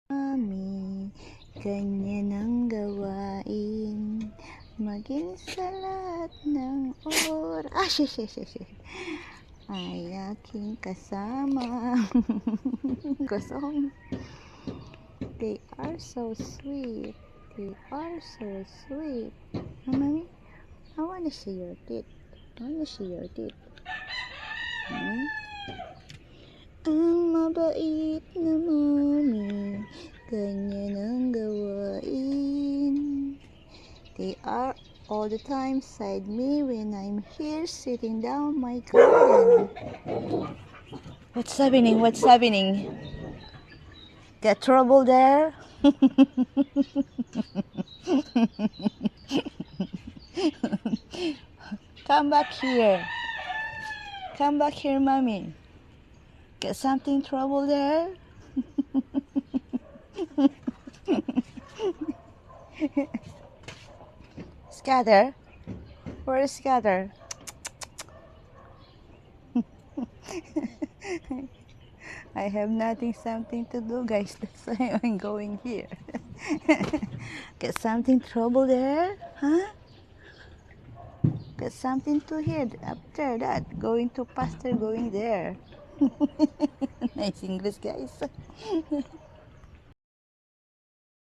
Mami, kanya ng gawain, maging sa lahat ng oras. Ay aking kasama. Kusong. They are so sweet. They are so sweet. Mami, I wanna see your teeth. I wanna see your teeth. Ang mabait na mami, kanya ng gawain. They are all the time beside me when I'm here sitting down my garden. What's happening? What's happening? Got trouble there? Come back here. Come back here, mommy. Got something trouble there? Scatter? Where is Scatter? I have something to do, guys. That's why I'm going here. Got something trouble there? Huh? Got something to hear after that. Going to pastor, going there. Nice English, guys.